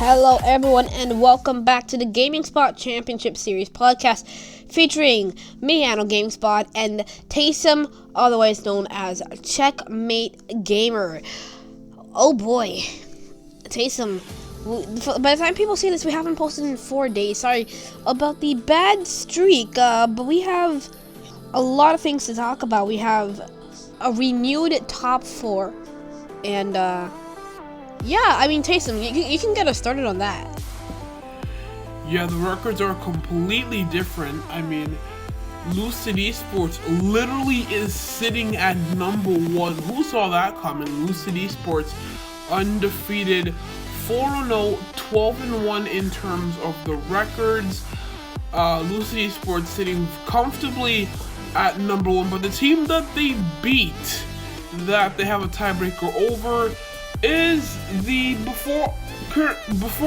Hello everyone and welcome back to the Gaming Spot Championship Series podcast featuring me, Anno GameSpot, and Taysom, otherwise known as Checkmate Gamer. Oh boy, Taysom, by the time people see this, we haven't posted in 4 days. Sorry about the bad streak, but we have a lot of things to talk about. We have a renewed top 4 and yeah, I mean, Taysom, you can get us started on that. Yeah, the records are completely different. I mean, Lucid Esports literally is sitting at number 1. Who saw that coming? Lucid Esports undefeated, 4-0, 12-1 in terms of the records. Lucid Esports sitting comfortably at number 1, but the team that they beat, that they have a tiebreaker over, is the before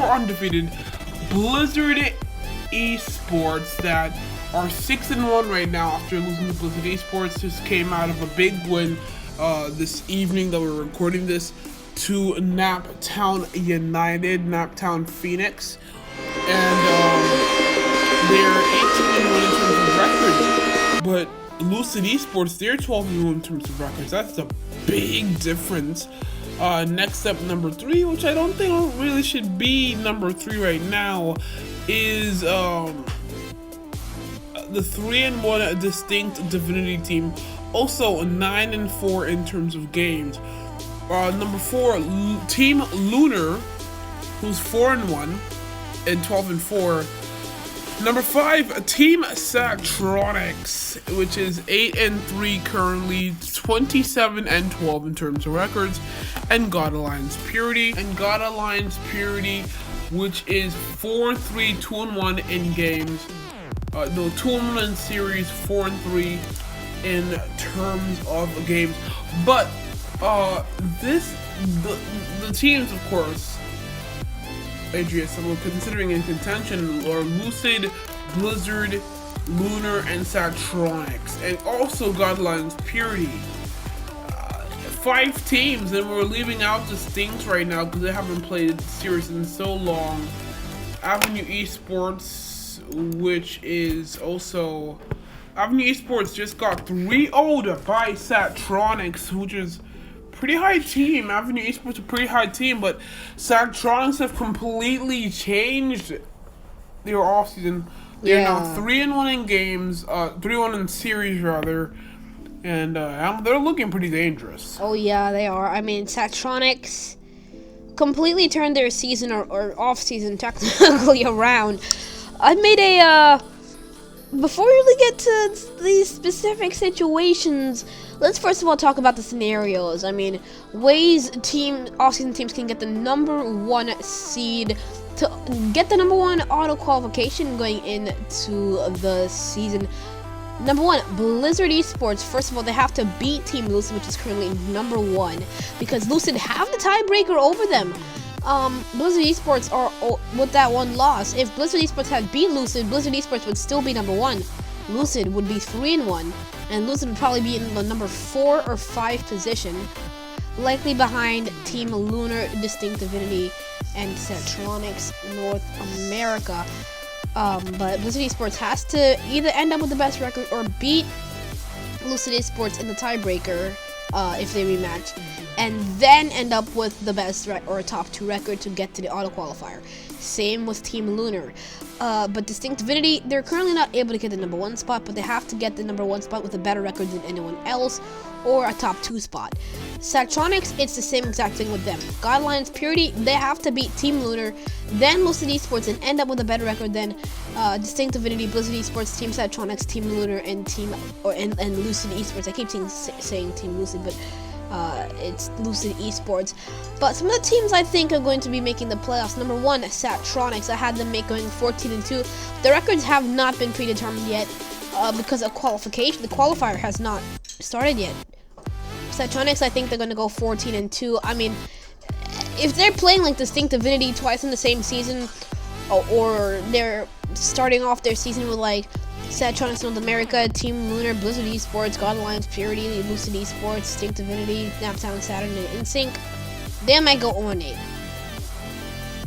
undefeated Blizzard Esports that are 6-1 right now after losing to Blizzard Esports. Just came out of a big win this evening that we're recording this to Naptown United, Naptown Phoenix, and they're 18-1 in terms of records. But Lucid Esports, they're 12-1 in terms of records. That's a big difference. Next up, number 3, which I don't think really should be number 3 right now, is the 3-1 Distinct Divinity team, also 9-4 in terms of games. Number 4, Team Lunar, who's 4-1 and 12-4. Number 5, Team Satronics, which is 8-3 currently, 27-12 in terms of records, and God Alliance Purity, which is 4-3, 2-1 in games. 2-1 in series, 4-3 in terms of games. But the teams, of course, Adrius, we're considering in contention are Lucid, Blizzard, Lunar, and Satronics, and also God Alliance Purity. 5 teams, and we're leaving out Distinct right now because they haven't played series in so long. Avenue Esports, which is also Avenue Esports, just got 3-0'd by Satronics, which is pretty high team. Avenue Esports a pretty high team, but Satronics have completely changed their offseason. They're now 3-1 in games, 3-1 in series rather, and they're looking pretty dangerous. Oh yeah, they are. I mean, Satronics completely turned their season or off season technically around. I made a before we really get to these specific situations, let's first of all talk about the scenarios. I mean, ways off-season teams can get the number 1 seed to get the number 1 auto qualification going into the season. Number 1, Blizzard Esports. First of all, they have to beat Team Lucid, which is currently number 1, because Lucid have the tiebreaker over them. Blizzard Esports are with that 1 loss. If Blizzard Esports had beat Lucid, Blizzard Esports would still be number 1. Lucid would be 3-1, and Lucid would probably be in the number 4 or 5 position, likely behind Team Lunar, Distinct Divinity, and Satronics North America. But Blizzard Esports has to either end up with the best record or beat Lucid Esports in the tiebreaker if they rematch, and then end up with the best or top 2 record to get to the auto qualifier. Same with Team Lunar. But Distinct Divinity, they're currently not able to get the number 1 spot, but they have to get the number 1 spot with a better record than anyone else, or a top 2 spot. Satronics, it's the same exact thing with them. God Alliance Purity, they have to beat Team Lunar, then Lucid Esports, and end up with a better record than Distinct Divinity, Blizzard Esports, Team Satronics, Team Lunar, and Lucid Esports. I keep saying Team Lucid, but it's Lucid Esports. But some of the teams I think are going to be making the playoffs. Number 1, Satronics. I had them going 14-2. The records have not been predetermined yet because of qualification. The qualifier has not started yet. Satronics, I think they're going to go 14-2. I mean, if they're playing like Distinct Divinity twice in the same season, or they're starting off their season with like Satronics North America, Team Lunar, Blizzard Esports, God Alliance Purity, Lucid Esports, Distinct Divinity, Naptown Saturn, and InSync, they might go 0-8.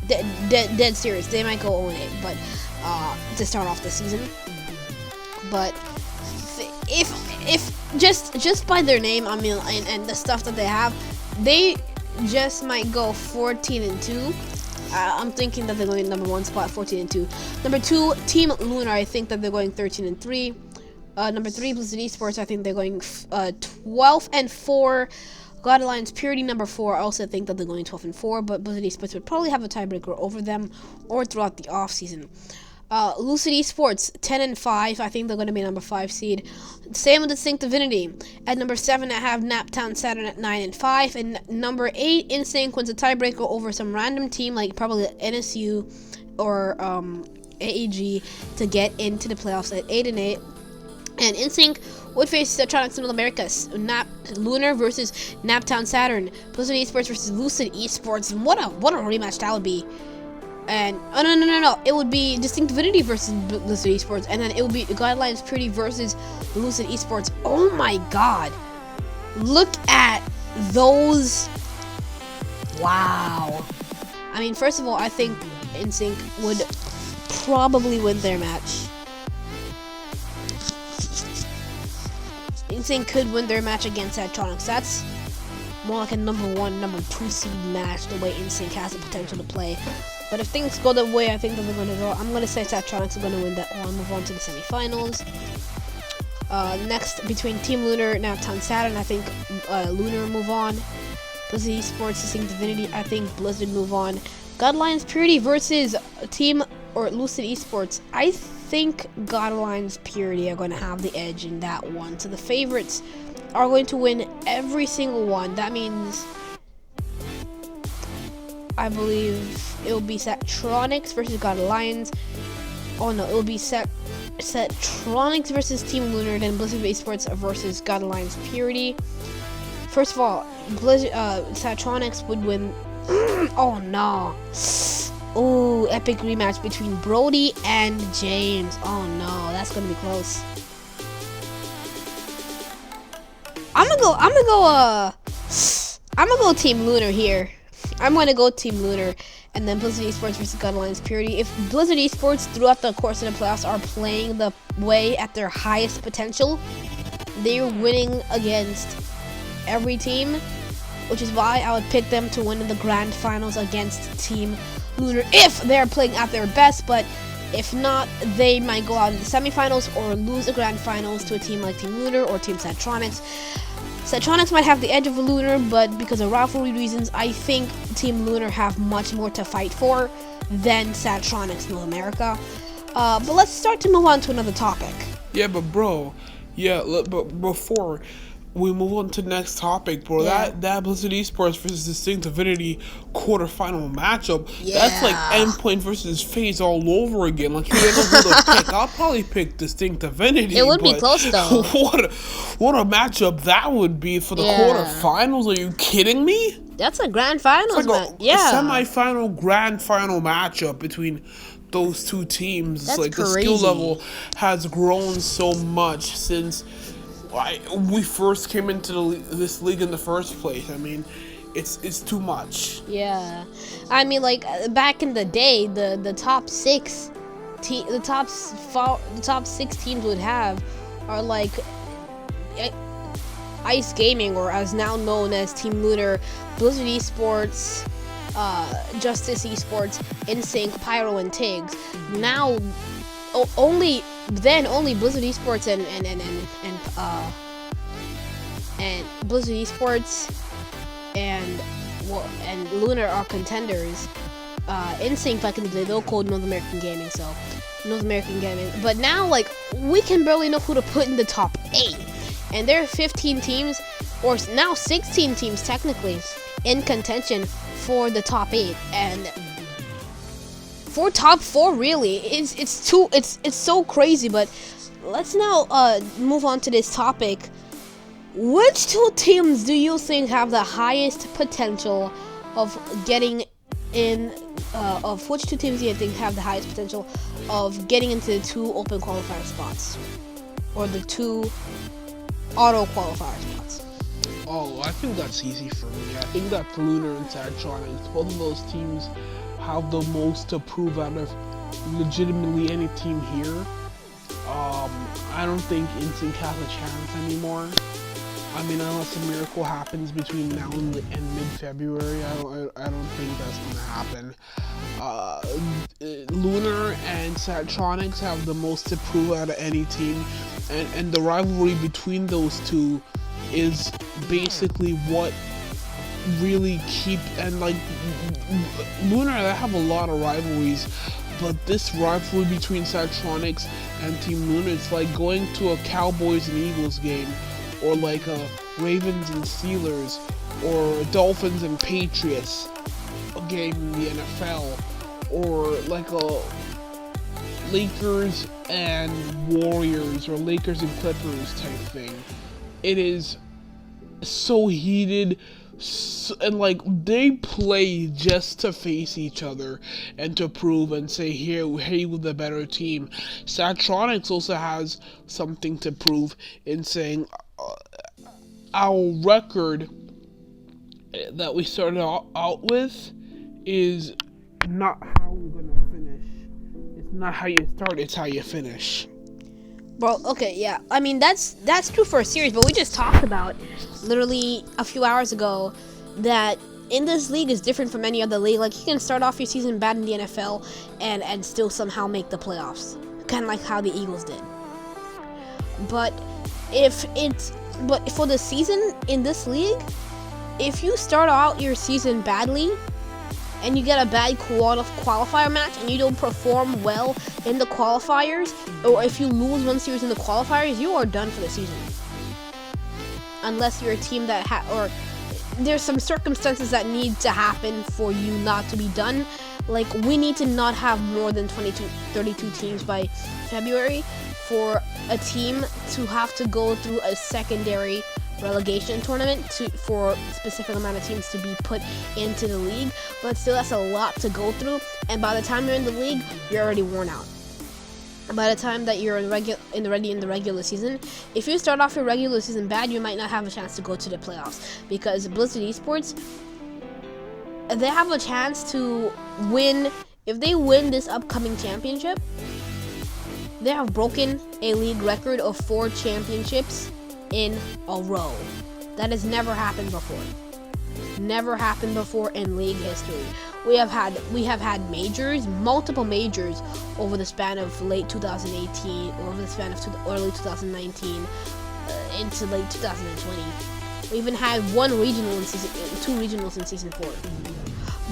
dead serious. They might go 0-8, but to start off the season. But if just by their name, I mean, and the stuff that they have, they just might go 14-2. I'm thinking that they're going number 1 spot, 14-2. Number 2, Team Lunar. I think that they're going 13-3. Number 3, Blizzard Esports. I think they're going 12-4. God Alliance Purity, number 4. I also think that they're going 12-4, but Blizzard Esports would probably have a tiebreaker over them or throughout the off season. Lucid Esports 10-5. I think they're going to be number 5 seed. Same with Distinct Divinity. At number 7, I have Naptown Saturn at 9-5, and number 8, Insync wins a tiebreaker over some random team like probably NSU or AEG to get into the playoffs at 8-8. And Insync would face Tetronics in North Americas. Lunar versus Naptown Saturn. Blizzard Esports versus Lucid Esports. And what a rematch that would be. And no. It would be Distinct Divinity versus Blizzard Esports, and then it would be Guidelines Purity versus Lucid Esports. Oh my god. Look at those. Wow. I mean, first of all, I think Insync would probably win their match. Insync could win their match against Tetronics. That's more like a number 1, number 2 seed match, the way Insync has the potential to play. But if things go the way I think that they're going to go, I'm going to say Tetronics are going to win that one, move on to the semifinals. Next, between Team Lunar and Naptown Saturn, I think Lunar move on. Blizzard Esports, Distinct Divinity, I think Blizzard move on. God Alliance Purity versus Team or Lucid Esports. I think God Alliance Purity are going to have the edge in that one. So the favorites are going to win every single one. That means I believe it will be Tetronics versus God Alliance. Oh no, it will be Tetronics versus Team Lunar, then Blizzard Esports versus God Alliance Purity. First of all, Tetronics would win. Oh no. Oh, epic rematch between Brody and James. Oh no, that's gonna be close. I'm gonna go Team Lunar here. I'm gonna go Team Lunar, and then Blizzard Esports versus God Alliance Purity. If Blizzard Esports throughout the course of the playoffs are playing the way at their highest potential, they're winning against every team, which is why I would pick them to win in the grand finals against Team Lunar if they're playing at their best. But if not, they might go out in the semifinals or lose the grand finals to a team like Team Lunar or Team Tetronics. Tetronics might have the edge of Lunar, but because of rivalry reasons, I think Team Lunar have much more to fight for than Tetronics North America. But let's start to move on to another topic. Yeah, but bro, but before we move on to the next topic, bro, that Blizzard Esports versus Distinct Divinity quarterfinal matchup, that's like Endpoint versus FaZe all over again. Like, you don't know who to pick. I'll probably pick Distinct Divinity. It would be close though. What a matchup that would be for the quarterfinals. Are you kidding me? That's a grand finals match. A semi-final grand final matchup between those two teams. That's like crazy. The skill level has grown so much since we first came into this league in the first place. I mean, it's too much. Yeah, I mean, like back in the day, the top 6 teams would have are like Ice Gaming, or as now known as Team Lunar, Blizzard Esports, Justice Esports, Insync, Pyro, and Tiggs. Now, only Blizzard Esports and Blizzard Esports and Lunar are contenders. Insync back in the day, they were called North American Gaming, so North American Gaming. But now, like, we can barely know who to put in the top 8, and there are 15 teams, or now 16 teams technically, in contention for the top 8, and for top 4 really. It's so crazy. But let's now move on to this topic. Which 2 teams do you think have the highest potential of getting in? Which 2 teams do you think have the highest potential of getting into the 2 open qualifier spots, or the 2 auto qualifier spots? Oh, I think that's easy for me. I think that Lunar and Tetronics, both of those teams have the most to prove out of legitimately any team here. I don't think Instinct has a chance anymore. I mean, unless a miracle happens between now and mid-February, I don't think that's gonna happen. Lunar and Satronics have the most to prove out of any team, and the rivalry between those two is basically what really keep, and like Lunar, they have a lot of rivalries, but this rivalry between Satronics and Team Lunar is like going to a Cowboys and Eagles game, or like a Ravens and Steelers, or Dolphins and Patriots game in the NFL, or like a Lakers and Warriors, or Lakers and Clippers type thing. It is so heated, and like they play just to face each other and to prove and say, hey, we're the better team. Satronics also has something to prove in saying our record that we started out with is not how we're gonna finish. It's not how you start, it's how you finish. Bro, okay, yeah. I mean, that's true for a series, but we just talked about literally a few hours ago that in this league is different from any other league. Like, you can start off your season bad in the NFL and still somehow make the playoffs, kind of like how the Eagles did. But for the season in this league, if you start out your season badly and you get a bad qualifier match and you don't perform well in the qualifiers, or if you lose one series in the qualifiers, you are done for the season. Unless you're a team that or there's some circumstances that need to happen for you not to be done. Like, we need to not have more than 32 teams by February for a team to have to go through a secondary relegation tournament for a specific amount of teams to be put into the league. But still, that's a lot to go through, and by the time you're in the league, you're already worn out. By the time that you're in the regular season, if you start off your regular season bad, you might not have a chance to go to the playoffs, because Blizzard Esports, they have a chance to win. If they win this upcoming championship, they have broken a league record of 4 championships in a row. That has never happened before. Never happened before in league history. We have had majors, multiple majors, over the span of late 2018, over the span of early 2019, into late 2020. We even had 2 regionals in season 4.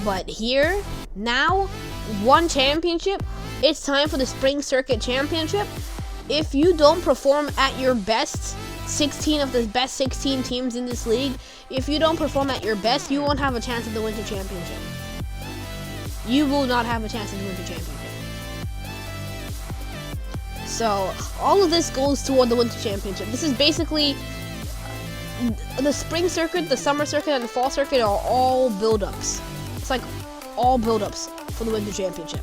But here, now, 1 championship. It's time for the Spring Circuit Championship. If you don't perform at your best, 16 of the best 16 teams in this league, if you don't perform at your best, you won't have a chance at the Winter Championship. You will not have a chance at the Winter Championship. So, all of this goes toward the Winter Championship. This is basically the Spring Circuit, the Summer Circuit, and the Fall Circuit are all build-ups. It's like all build-ups for the Winter Championship.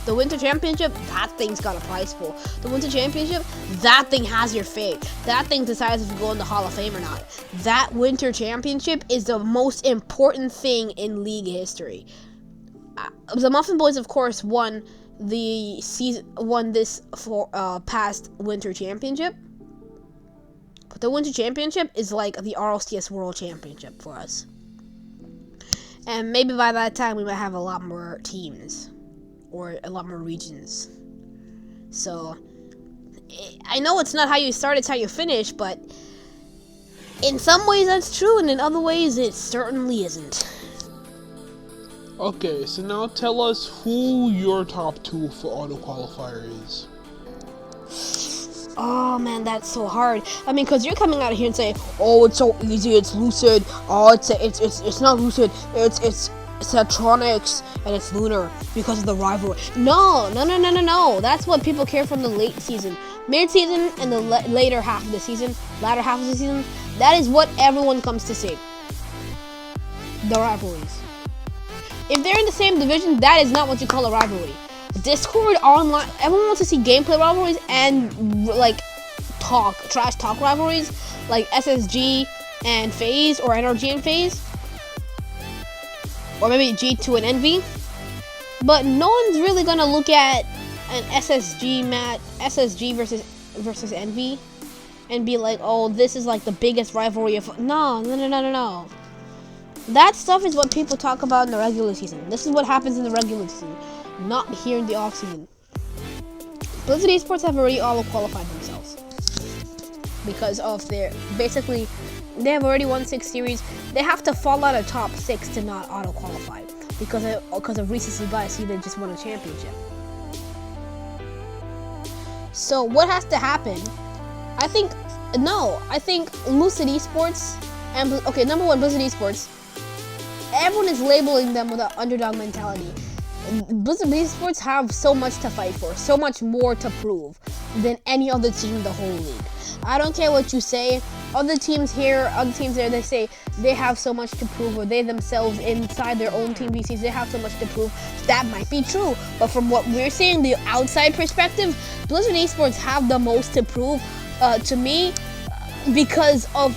The Winter Championship, that thing's got a prize pool. The Winter Championship, that thing has your fate. That thing decides if you go in the Hall of Fame or not. That Winter Championship is the most important thing in league history. The Muffin Boys, of course, won this past Winter Championship. But the Winter Championship is like the RLCS World Championship for us. And maybe by that time we might have a lot more teams, or a lot more regions. So, I know it's not how you start, it's how you finish, but in some ways that's true, and in other ways it certainly isn't. Okay, so now tell us who your top 2 for auto qualifier is. Oh man, that's so hard. I mean, cause you're coming out here and saying, "Oh, it's so easy. It's Lucid. Oh, it's not Lucid. It's Satronics and it's Lunar because of the rivalry." No. That's what people care from the late season, mid-season, and the later half of the season. That is what everyone comes to see. The rivalries. If they're in the same division, that is not what you call a rivalry. Discord, online, everyone wants to see gameplay rivalries and like trash talk rivalries like SSG and FaZe, or NRG and FaZe, or maybe G2 and Envy. But no one's really gonna look at an SSG versus Envy, and be like, oh, this is like the biggest rivalry of. No. That stuff is what people talk about in the regular season. This is what happens in the regular season, not here in the off season. Blizzard Esports have already auto-qualified themselves because of they have already won 6 series. They have to fall out of top 6 to not auto-qualify because of recency bias. See, they just won a championship. So what has to happen? I think Lucid Esports and number one, Blizzard Esports. Everyone is labeling them with an underdog mentality. Blizzard Esports have so much to fight for, so much more to prove than any other team in the whole league. I don't care what you say. Other teams here, other teams there, they say they have so much to prove, or they themselves inside their own team VCs, they have so much to prove. That might be true, but from what we're seeing, the outside perspective, Blizzard Esports have the most to prove to me because of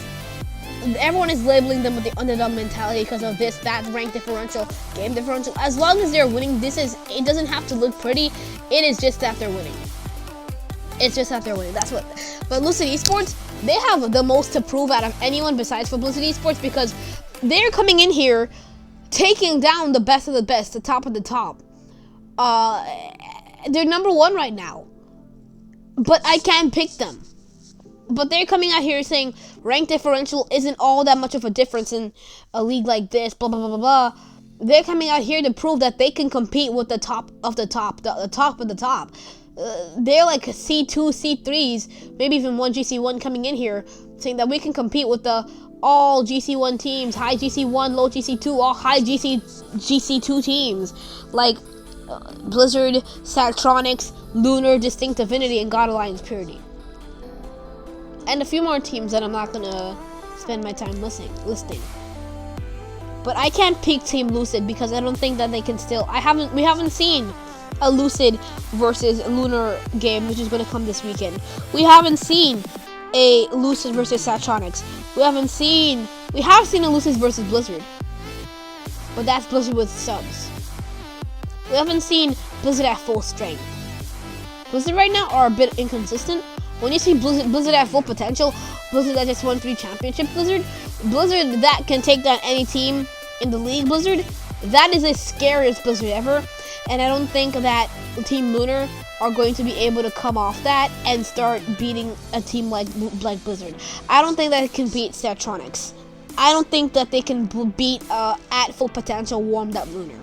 everyone is labeling them with the underdog mentality because of this, that, rank differential, game differential. As long as they're winning, it doesn't have to look pretty. It is just that they're winning. It's just that they're winning. That's what. But Lucid Esports, they have the most to prove out of anyone besides for Blizzard Esports because they're coming in here, taking down the best of the best, the top of the top. They're number 1 right now, but I can't pick them. But they're coming out here saying rank differential isn't all that much of a difference in a league like this, blah, blah, blah, blah, blah. They're coming out here to prove that they can compete with the top of the top, the top of the top. They're like C2, C3s, maybe even one GC1 coming in here saying that we can compete with the all GC1 teams, high GC1, low GC2, all high GC2 teams. Like Blizzard, Satronics, Lunar, Distinct Divinity, and God Alliance Purity. And a few more teams that I'm not gonna spend my time listing. But I can't pick Team Lucid because I don't think that they can still. We haven't seen a Lucid versus Lunar game, which is gonna come this weekend. We haven't seen a Lucid versus Satronics. We have seen a Lucid versus Blizzard, but that's Blizzard with subs. We haven't seen Blizzard at full strength. Blizzard right now are a bit inconsistent. When you see Blizzard at full potential, Blizzard that just won 3 championships, Blizzard that can take down any team in the league, Blizzard, that is the scariest Blizzard ever. And I don't think that Team Lunar are going to be able to come off that and start beating a team like Blizzard. I don't think that it can beat Satronics. I don't think that they can beat at full potential warmed up Lunar.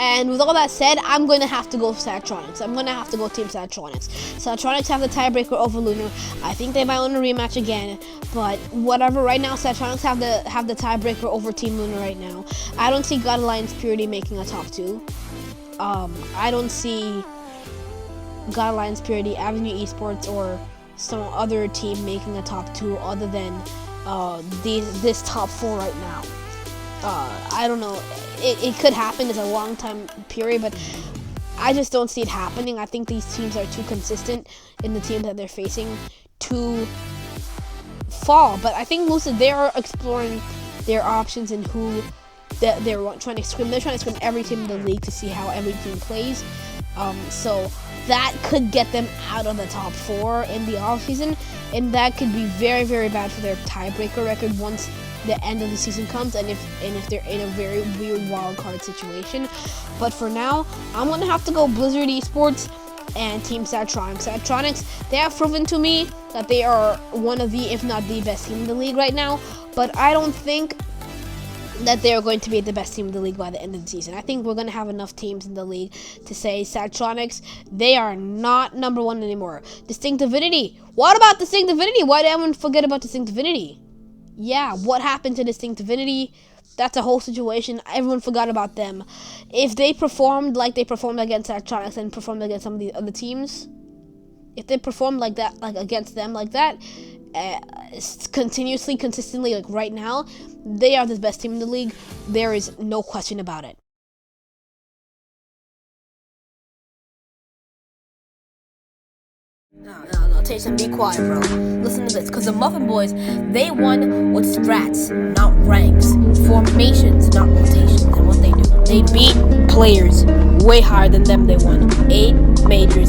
And with all that said, I'm going to have to go Satronics. I'm going to have to go Team Satronics. Satronics have the tiebreaker over Lunar. I think they might win a rematch again. But whatever, right now, Satronics have the tiebreaker over Team Lunar right now. I don't see God Alliance Purity making a top 2. I don't see God Alliance Purity, Avenue Esports, or some other team making a top 2 other than this top 4 right now. I don't know. It could happen. It's a long time period, but I just don't see it happening. I think these teams are too consistent in the teams that they're facing to fall. But I think Lucid, they are exploring their options and who they're trying to scrim. They're trying to scrim every team in the league to see how every team plays. So that could get them out of the top 4 in the offseason, and that could be very, very bad for their tiebreaker record once the end of the season comes, and if they're in a very weird wild card situation. But for now, I'm gonna have to go Blizzard Esports and Team Satronics. Satronics, they have proven to me that they are one of the, if not the best team in the league right now, but I don't think that they are going to be the best team in the league by the end of the season. I think we're going to have enough teams in the league to say Satronics, they are not number 1 anymore. Distinct Divinity, what about Distinct Divinity? Why did everyone forget about Distinct Divinity? Yeah, what happened to Distinct Divinity? That's a whole situation. Everyone forgot about them. If they performed like they performed against Satronics and performed against some of the other teams, if they performed like that, like against them like that, continuously, consistently, like right now, they are the best team in the league. There is no question about it. No, Taste and be quiet, bro. Listen to this, because the Muffin Boys, they won with strats, not ranks, formations, not rotations, and what they do. They beat players way higher than them. They won 8 majors.